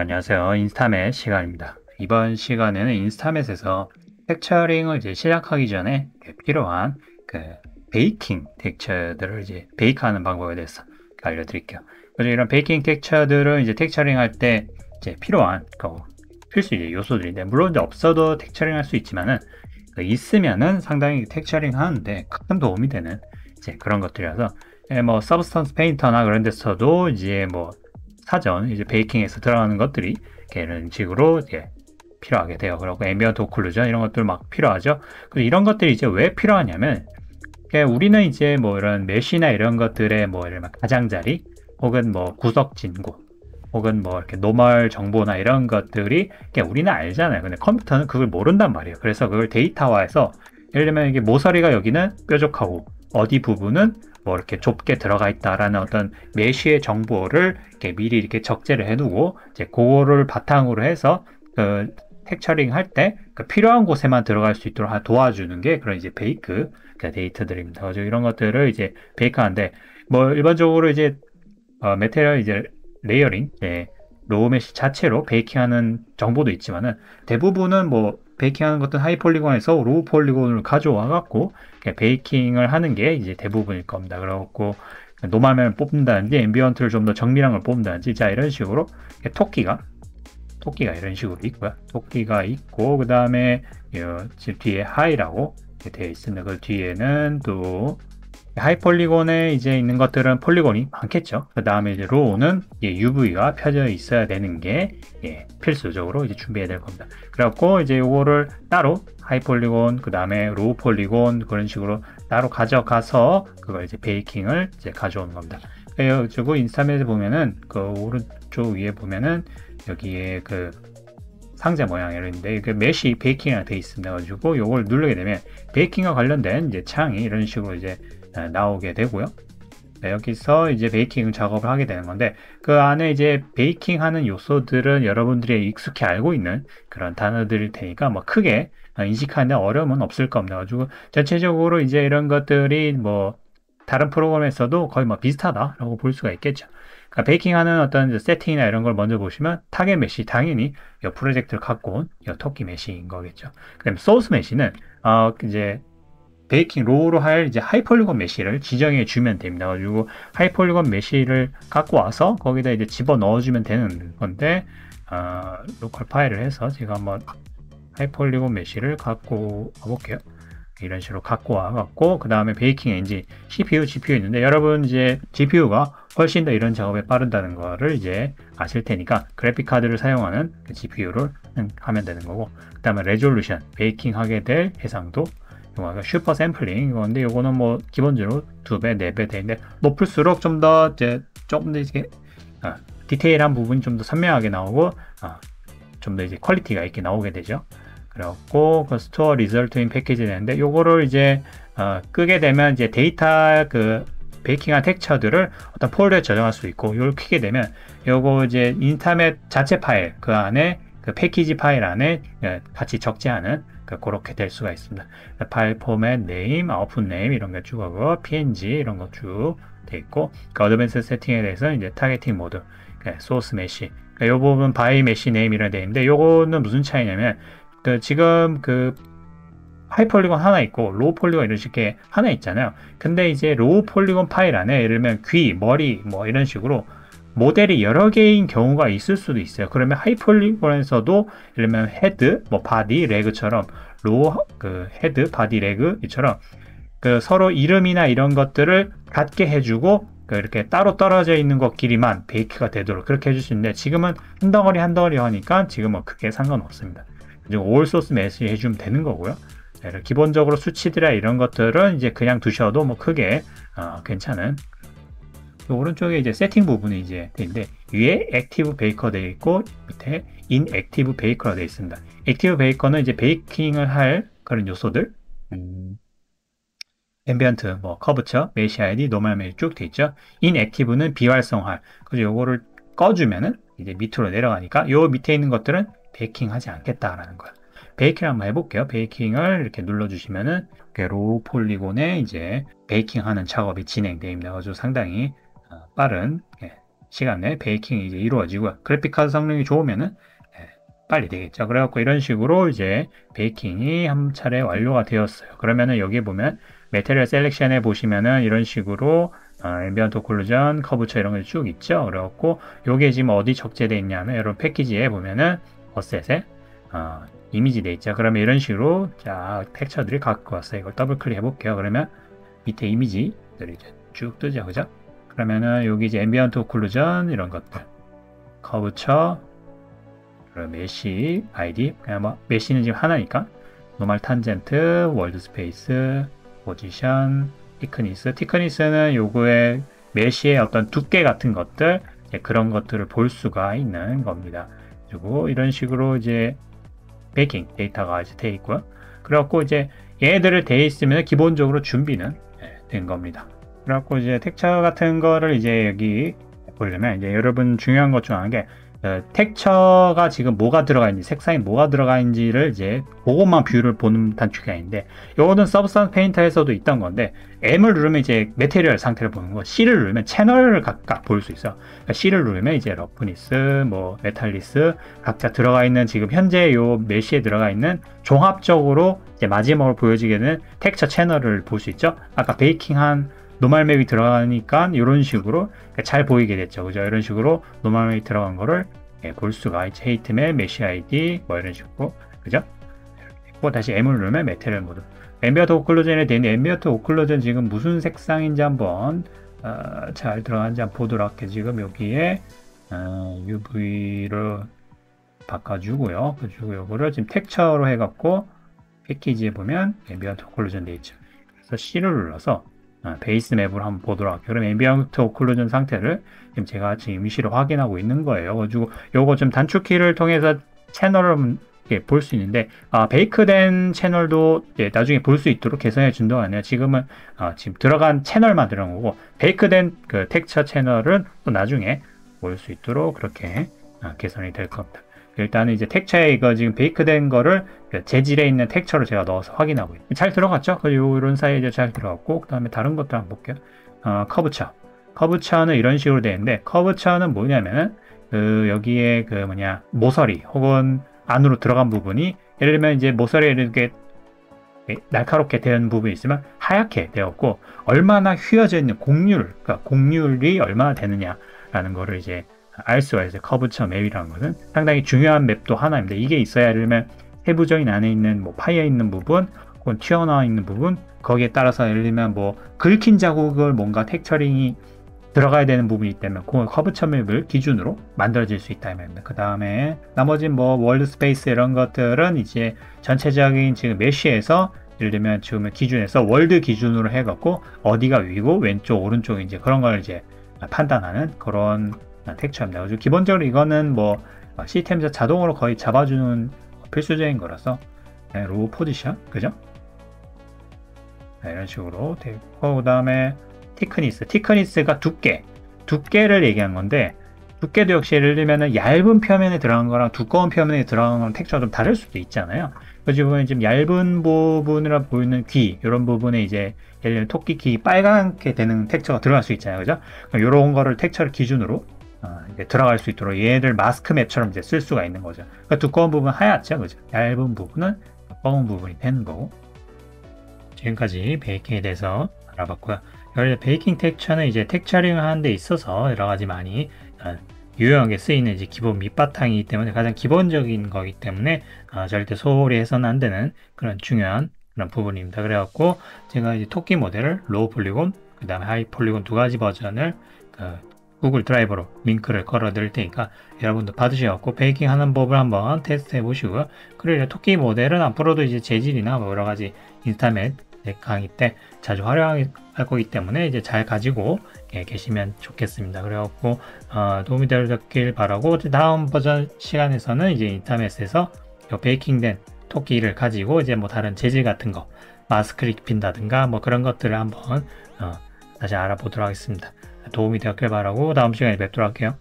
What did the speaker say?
안녕하세요. 인스타맷 시간입니다. 이번 시간에는 인스타맷에서 텍처링을 이제 시작하기 전에 필요한 그 베이킹 텍처들을 이제 베이크하는 방법에 대해서 알려드릴게요. 그래서 이런 베이킹 텍처들은 이제 텍처링 할 때 이제 필요한 필수 이제 요소들인데, 물론 이제 없어도 텍처링 할 수 있지만은 있으면은 상당히 텍처링 하는데 큰 도움이 되는 이제 그런 것들이라서, 뭐 서브스턴스 페인터나 그런 데서도 이제 뭐 사전 이제 베이킹에서 들어가는 것들이 이런 식으로 이제 필요하게 돼요. 그리고 앰비언트 오클루전 이런 것들 막 필요하죠. 그리고 이런 것들이 이제 왜 필요하냐면, 우리는 이제 뭐 이런 메쉬나 이런 것들의 뭐 이런 가장자리 혹은 뭐 구석 진구 혹은 뭐 이렇게 노멀 정보나 이런 것들이 우리는 알잖아요. 근데 컴퓨터는 그걸 모른단 말이에요. 그래서 그걸 데이터화해서, 예를 들면 이게 모서리가 여기는 뾰족하고 어디 부분은 뭐 이렇게 좁게 들어가 있다라는 어떤 메쉬의 정보를 이렇게 미리 이렇게 적재를 해두고, 이제 그거를 바탕으로 해서 그 텍처링 할 때 그 필요한 곳에만 들어갈 수 있도록 도와주는 게 그런 이제 베이크 데이터들입니다. 그래서 이런 것들을 이제 베이크하는데, 뭐 일반적으로 이제 메테리얼 이제 레이어링, 로우 메쉬 자체로 베이킹하는 정보도 있지만은, 대부분은 뭐 베이킹하는 것은 하이 폴리곤에서 로우 폴리곤을 가져와 갖고 베이킹을 하는 게 이제 대부분일 겁니다. 그래갖고 노말면을 뽑는다든지 앰비언트를 좀 더 정밀한 걸 뽑는다든지, 자 이런 식으로 토끼가 이런 식으로 있고요. 토끼가 있고, 그 다음에 지금 뒤에 하이라고 되어 있습니다. 그 뒤에는 또 하이 폴리곤에 이제 있는 것들은 폴리곤이 많겠죠. 그 다음에 이제 로우는 UV가 펴져 있어야 되는 게 필수적으로 이제 준비해야 될 겁니다. 그래갖고 이제 요거를 따로 하이 폴리곤, 그 다음에 로우 폴리곤 그런 식으로 따로 가져가서 그걸 이제 베이킹을 이제 가져오는 겁니다. 그래가지고 인스타넷에 보면은 그 오른쪽 위에 보면은 여기에 그 상자 모양인데 그 메쉬 베이킹이 되어 있습니다. 가지고 요걸 누르게 되면 베이킹과 관련된 이제 창이 이런 식으로 이제 나오게 되고요. 여기서 이제 베이킹 작업을 하게 되는 건데, 그 안에 이제 베이킹 하는 요소들은 여러분들이 익숙히 알고 있는 그런 단어들일 테니까 뭐 크게 인식하는데 어려움은 없을 겁니다. 가지고 전체적으로 이제 이런 것들이 뭐 다른 프로그램에서도 거의 뭐 비슷하다라고 볼 수가 있겠죠. 그러니까 베이킹하는 어떤 세팅이나 이런 걸 먼저 보시면, 타겟 메쉬 당연히 이 프로젝트를 갖고 온 토끼 메쉬인 거겠죠. 그다음 소스 메쉬는 이제 베이킹 로우로 할 이제 하이폴리곤 메쉬를 지정해 주면 됩니다. 그리고 하이폴리곤 메쉬를 갖고 와서 거기다 이제 집어 넣어 주면 되는 건데, 로컬 파일을 해서 제가 한번 하이폴리곤 메쉬를 갖고 와볼게요. 이런 식으로 갖고 와갖고, 그 다음에 베이킹 엔진, CPU, GPU 있는데, 여러분 이제 GPU가 훨씬 더 이런 작업에 빠른다는 거를 이제 아실 테니까 그래픽 카드를 사용하는 그 GPU를 하면 되는 거고, 그 다음에 레졸루션, 베이킹 하게 될 해상도, 이거 슈퍼 샘플링 이건데, 요거는 뭐 기본적으로 2배, 4배 되는데, 높을수록 좀 더 이제 디테일한 부분이 좀 더 선명하게 나오고, 좀 더 이제 퀄리티가 있게 나오게 되죠. 그래갖고 그 스토어 리절트인 패키지 되는데, 요거를 이제 끄게 되면 이제 데이터 그 베이킹한 텍처들을 어떤 폴더에 저장할 수 있고, 요걸 켜게 되면 요거 이제 인스타맷 자체 파일 그 안에 그 패키지 파일 안에 같이 적재하는 그렇게 될 수가 있습니다. 파일 포맷 네임, 아웃풋 네임 이런 거 쭉 하고, PNG 이런 거 쭉 돼 있고, 그 어드밴스 세팅에 대해서 이제 타겟팅 모드, 소스 메쉬, 이 부분 바이 메쉬 네임이라 되어 있는데, 요거는 무슨 차이냐면, 지금 그 하이 폴리곤 하나 있고 로우 폴리곤 이런 식의 하나 있잖아요. 근데 이제 로우 폴리곤 파일 안에 예를 들면 귀, 머리 뭐 이런 식으로 모델이 여러 개인 경우가 있을 수도 있어요. 그러면 하이 폴리곤에서도 예를 들면 헤드, 뭐 바디, 레그처럼 로우 그 헤드, 바디, 레그 이처럼 그 서로 이름이나 이런 것들을 같게 해주고, 이렇게 따로 떨어져 있는 것끼리만 베이크가 되도록 그렇게 해줄 수 있는데, 지금은 한 덩어리 한 덩어리 하니까 지금은 크게 상관없습니다. 올 소스 메시 해주면 되는 거고요. 기본적으로 수치들이나 이런 것들은 이제 그냥 두셔도 뭐 크게 괜찮은. 오른쪽에 이제 세팅 부분이 이제 되는데, 위에 액티브 베이커 되어 있고 밑에 인액티브 베이커가 되어 있습니다. 액티브 베이커는 이제 베이킹을 할 그런 요소들, 앰비언트, 뭐 커브처, 메시 아이디, 노멀 메시 쭉 돼 있죠. 인액티브는 비활성화. 그래서 요거를 꺼주면은 이제 밑으로 내려가니까 요 밑에 있는 것들은 베이킹 하지 않겠다라는 거야. 베이킹 한번 해볼게요. 베이킹을 이렇게 눌러주시면은 로우 폴리곤에 이제 베이킹 하는 작업이 진행됩니다. 아주 상당히 빠른 시간 내에 베이킹이 이제 이루어지고요. 그래픽카드 성능이 좋으면은 빨리 되겠죠. 그래갖고 이런 식으로 이제 베이킹이 한 차례 완료가 되었어요. 그러면은 여기 보면 메테리얼 셀렉션에 보시면은 이런 식으로 앰비언트 오클루전, 커브처 이런 게 쭉 있죠. 그래갖고 요게 지금 어디 적재되어 있냐면 여러분 패키지에 보면은 어셋에 이미지 돼 있죠. 그러면 이런 식으로 자 텍처들이 갖고 왔어요. 이걸 더블 클릭 해볼게요. 그러면 밑에 이미지들이 이제 쭉 뜨죠. 그죠? 그러면은 여기 이제 앰비언트 오클루전 이런 것들 커브처 메시 아이디 그냥 뭐 메시는 지금 하나니까 노멀 탄젠트 월드 스페이스 포지션 티크니스는 요거의 메시의 어떤 두께 같은 것들 그런 것들을 볼 수가 있는 겁니다. 그리고 이런 식으로 이제 베이킹 데이터가 이제 돼 있고요. 그래갖고 이제 얘네들을 돼 있으면 기본적으로 준비는 된 겁니다. 그래갖고 이제 텍처 같은 거를 이제 여기 보려면 이제 여러분 중요한 것 중 하나가 텍처가 지금 뭐가 들어가 있는지 색상이 뭐가 들어가 있는지를 이제 그것만 뷰를 보는 단축이 아닌데 요거는 서브스탄스 페인터에서도 있던 건데 M을 누르면 이제 메테리얼 상태를 보는 거, C를 누르면 채널을 각각 볼 수 있어요. 그러니까 C를 누르면 이제 러프니스, 뭐 메탈리스 각자 들어가 있는 지금 현재 요 메시에 들어가 있는 종합적으로 이제 마지막으로 보여지게 되는 텍처 채널을 볼 수 있죠. 아까 베이킹한 노멀 맵이 들어가니까 이런 식으로 잘 보이게 됐죠. 그죠? 이런 식으로 노멀 맵이 들어간 거를 볼 수가 있죠. 헤이트 맵, 메시 아이디 뭐 이런 식으로 그죠? 이렇게 다시 M을 누르면 메테리얼 모드. 앰비언트 오클루전에 되는 앰비언트 오클루전 지금 무슨 색상인지 한번 잘 들어간지 한번 보도록 할게요. 지금 여기에 UV를 바꿔주고요. 그리고 요거를 지금 텍처로 해갖고 패키지에 보면 앰비언트 오클루전 돼 있죠. 그래서 C를 눌러서 베이스 맵으로 한번 보도록 할게요. 그럼 앰비언트 오클루전 상태를 지금 제가 지금 임시로 확인하고 있는 거예요. 그리고 요거 좀 단축키를 통해서 채널을 볼 수 있는데 베이크된 채널도 나중에 볼 수 있도록 개선해 준다고 하네요. 지금은 지금 들어간 채널만 들어간 거고 베이크된 그 텍처 채널은 또 나중에 볼 수 있도록 그렇게 개선이 될 겁니다. 일단은 이제 텍처에 이거 지금 베이크된 거를 재질에 있는 텍처를 제가 넣어서 확인하고 있어요. 잘 들어갔죠? 그리고 이런 사이에 이제 잘 들어갔고 그 다음에 다른 것도 한번 볼게요. 커브처는 이런 식으로 되어 있는데 커브처는 뭐냐면은 여기에 모서리 혹은 안으로 들어간 부분이 예를 들면 이제 모서리에 이렇게 날카롭게 된 부분이 있으면 하얗게 되었고 얼마나 휘어져 있는 그러니까 곡률이 얼마나 되느냐라는 거를 이제 알 수가 있어요. 커브처 맵이라는 것은 상당히 중요한 맵도 하나입니다. 이게 있어야 예를 들면 세부적인 안에 있는 뭐 파이어 있는 부분 혹은 튀어나와 있는 부분 거기에 따라서 예를 들면 뭐 긁힌 자국을 뭔가 텍처링이 들어가야 되는 부분이 있다면 그 커브처 맵을 기준으로 만들어질 수 있다 이 말입니다. 그 다음에 나머지 뭐 월드 스페이스 이런 것들은 이제 전체적인 지금 메쉬에서 예를 들면 지금 기준에서 월드 기준으로 해갖고 어디가 위고 왼쪽 오른쪽 이제 그런 걸 이제 판단하는 그런 텍처입니다. 그래서 기본적으로 이거는 뭐 시스템에서 자동으로 거의 잡아주는 필수적인 거라서 로우 포지션 그죠? 이런 식으로 되고 그 다음에 티크니스가 두께를 얘기한 건데 두께도 역시 예를 들면 얇은 표면에 들어간 거랑 두꺼운 표면에 들어간 거랑 텍처가 좀 다를 수도 있잖아요. 그래서 보면 지금 얇은 부분이라 보이는 귀 이런 부분에 이제 예를 들면 토끼 귀 빨갛게 되는 텍처가 들어갈 수 있잖아요. 그죠? 이런 거를 텍처를 기준으로 이제 들어갈 수 있도록 얘들 마스크 맵처럼 이제 쓸 수가 있는 거죠. 그러니까 두꺼운 부분은 하얗죠. 그죠? 얇은 부분은 검은 부분이 되는 거고. 지금까지 베이킹에 대해서 알아봤고요. 베이킹 텍처는 이제 텍처링을 하는 데 있어서 여러 가지 많이 유용하게 쓰이는 이제 기본 밑바탕이기 때문에 가장 기본적인 거기 때문에 절대 소홀히 해서는 안 되는 그런 중요한 그런 부분입니다. 그래갖고 제가 이제 토끼 모델을 로우 폴리곤, 그 다음에 하이 폴리곤 두 가지 버전을 구글 드라이버로 링크를 걸어 드릴 테니까 여러분도 받으셔갖고 베이킹 하는 법을 한번 테스트 해 보시고요. 그리고 토끼 모델은 앞으로도 이제 재질이나 뭐 여러 가지 인스타넷 강의 때 자주 활용할 거기 때문에 이제 잘 가지고 계시면 좋겠습니다. 그래갖고 도움이 되었길 바라고 다음 버전 시간에서는 이제 인터넷에서 베이킹된 토끼를 가지고 이제 뭐 다른 재질 같은 거 마스크를 입힌다든가 뭐 그런 것들을 한번 다시 알아보도록 하겠습니다. 도움이 되었길 바라고 다음 시간에 뵙도록 할게요.